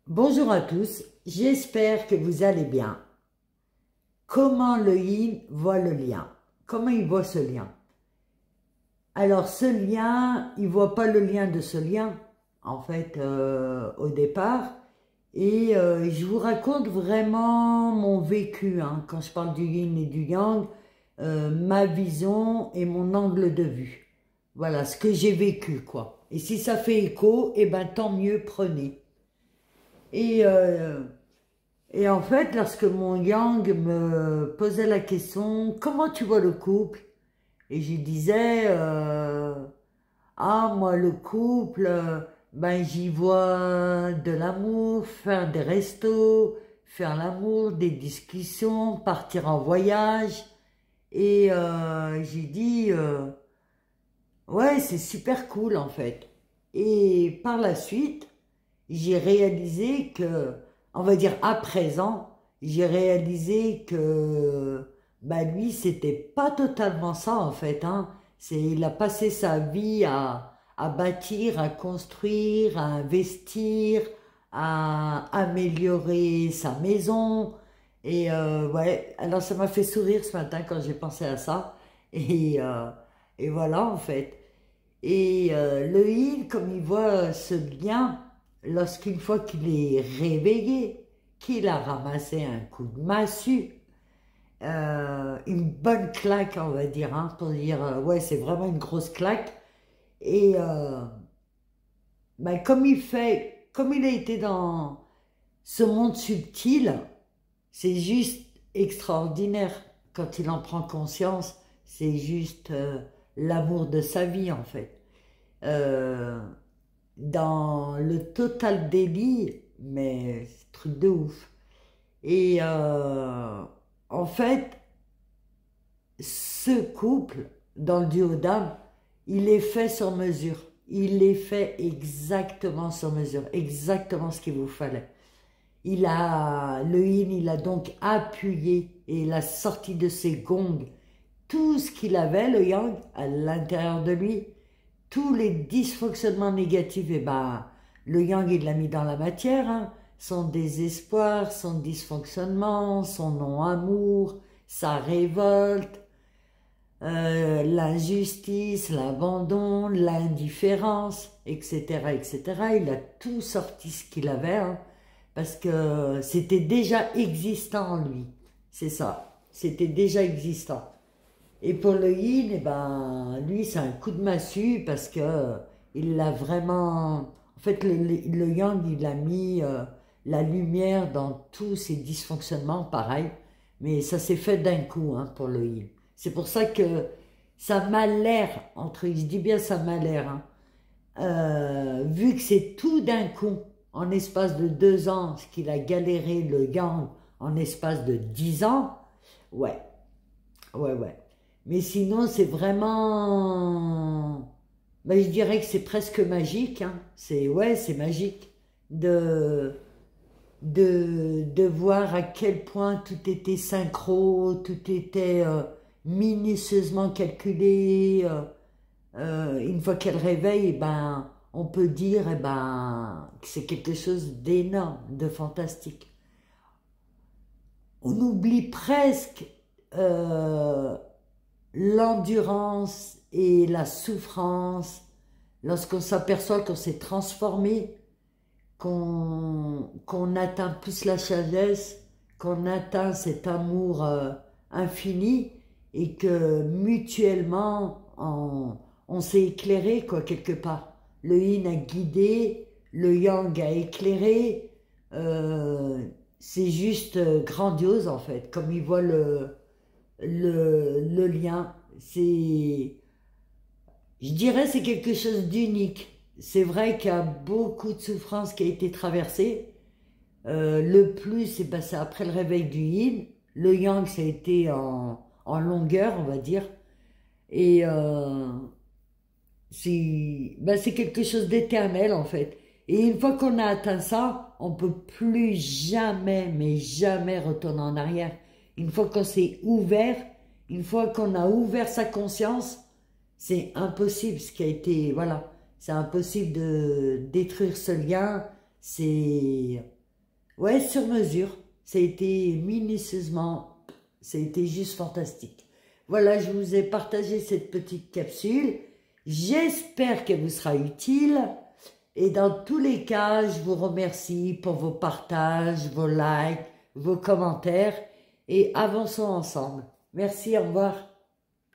Bonjour à tous, j'espère que vous allez bien. Comment le yin voit le lien? Comment il voit ce lien? Alors ce lien, il ne voit pas le lien de ce lien, en fait, au départ. Et je vous raconte vraiment mon vécu, hein, quand je parle du yin et du yang, ma vision et mon angle de vue. Voilà, ce que j'ai vécu, quoi. Et si ça fait écho, eh ben tant mieux, prenez. Et, euh, et en fait, lorsque mon yang me posait la question, comment tu vois le couple? Et je disais, ah, moi, le couple, ben, j'y vois de l'amour, faire des restos, faire l'amour, des discussions, partir en voyage. Et j'ai dit, ouais, c'est super cool, en fait. Et par la suite, j'ai réalisé que, on va dire à présent, j'ai réalisé que bah lui, c'était pas totalement ça en fait, hein. Il a passé sa vie à bâtir, à construire, à investir, à améliorer sa maison. Et ouais, alors ça m'a fait sourire ce matin quand j'ai pensé à ça. Et, euh, et voilà en fait. Et le il, comme il voit ce lien, lorsqu'une fois qu'il est réveillé, qu'il a ramassé un coup de massue, une bonne claque, on va dire, hein, pour dire, ouais, c'est vraiment une grosse claque. Et ben, comme il a été dans ce monde subtil, c'est juste extraordinaire. Quand il en prend conscience, c'est juste l'amour de sa vie, en fait. Euh, dans le total délit, mais c'est truc de ouf. Et en fait, ce couple, dans le duo d'âme, il est fait sur mesure. Il est fait exactement sur mesure, exactement ce qu'il vous fallait. Le yin, il a donc appuyé et il a sorti de ses gongs tout ce qu'il avait, le yang, à l'intérieur de lui. Tous les dysfonctionnements négatifs, eh ben, le yang, il l'a mis dans la matière, hein. Son désespoir, son dysfonctionnement, son non-amour, sa révolte, l'injustice, l'abandon, l'indifférence, etc., etc. Il a tout sorti ce qu'il avait, hein, parce que c'était déjà existant en lui. C'est ça, c'était déjà existant. Et pour le yin, eh ben, lui, c'est un coup de massue parce que il l'a vraiment... En fait, le yang, il a mis la lumière dans tous ses dysfonctionnements, pareil. Mais ça s'est fait d'un coup, hein, pour le yin. C'est pour ça que ça m'a l'air, je dis bien ça m'a l'air, hein, vu que c'est tout d'un coup, en espace de 2 ans, ce qu'il a galéré le yang en espace de 10 ans, ouais, ouais, ouais. Mais sinon, c'est vraiment... Ben, je dirais que c'est presque magique, hein. Ouais, c'est magique de voir à quel point tout était synchro, tout était minutieusement calculé. Une fois qu'elle réveille, eh ben, on peut dire eh ben, que c'est quelque chose d'énorme, de fantastique. On oublie presque euh, l'endurance et la souffrance lorsqu'on s'aperçoit qu'on s'est transformé, qu'on atteint plus la sagesse, qu'on atteint cet amour infini et que mutuellement on s'est éclairé, quoi, quelque part. Le yin a guidé, le yang a éclairé. C'est juste grandiose en fait, comme il voit le lien. Je dirais, c'est quelque chose d'unique. C'est vrai qu'il y a beaucoup de souffrance qui a été traversée. Le plus, ben, c'est après le réveil du yin. Le yang, ça a été en longueur, on va dire. Et c'est quelque chose d'éternel, en fait. Et une fois qu'on a atteint ça, on peut plus jamais, mais jamais retourner en arrière. Une fois qu'on s'est ouvert, une fois qu'on a ouvert sa conscience, c'est impossible ce qui a été, voilà, c'est impossible de détruire ce lien. C'est Ouais, sur mesure. Ça a été minutieusement, ça a été juste fantastique. Voilà, je vous ai partagé cette petite capsule. J'espère qu'elle vous sera utile. Et dans tous les cas, je vous remercie pour vos partages, vos likes, vos commentaires. Et avançons ensemble. Merci, au revoir.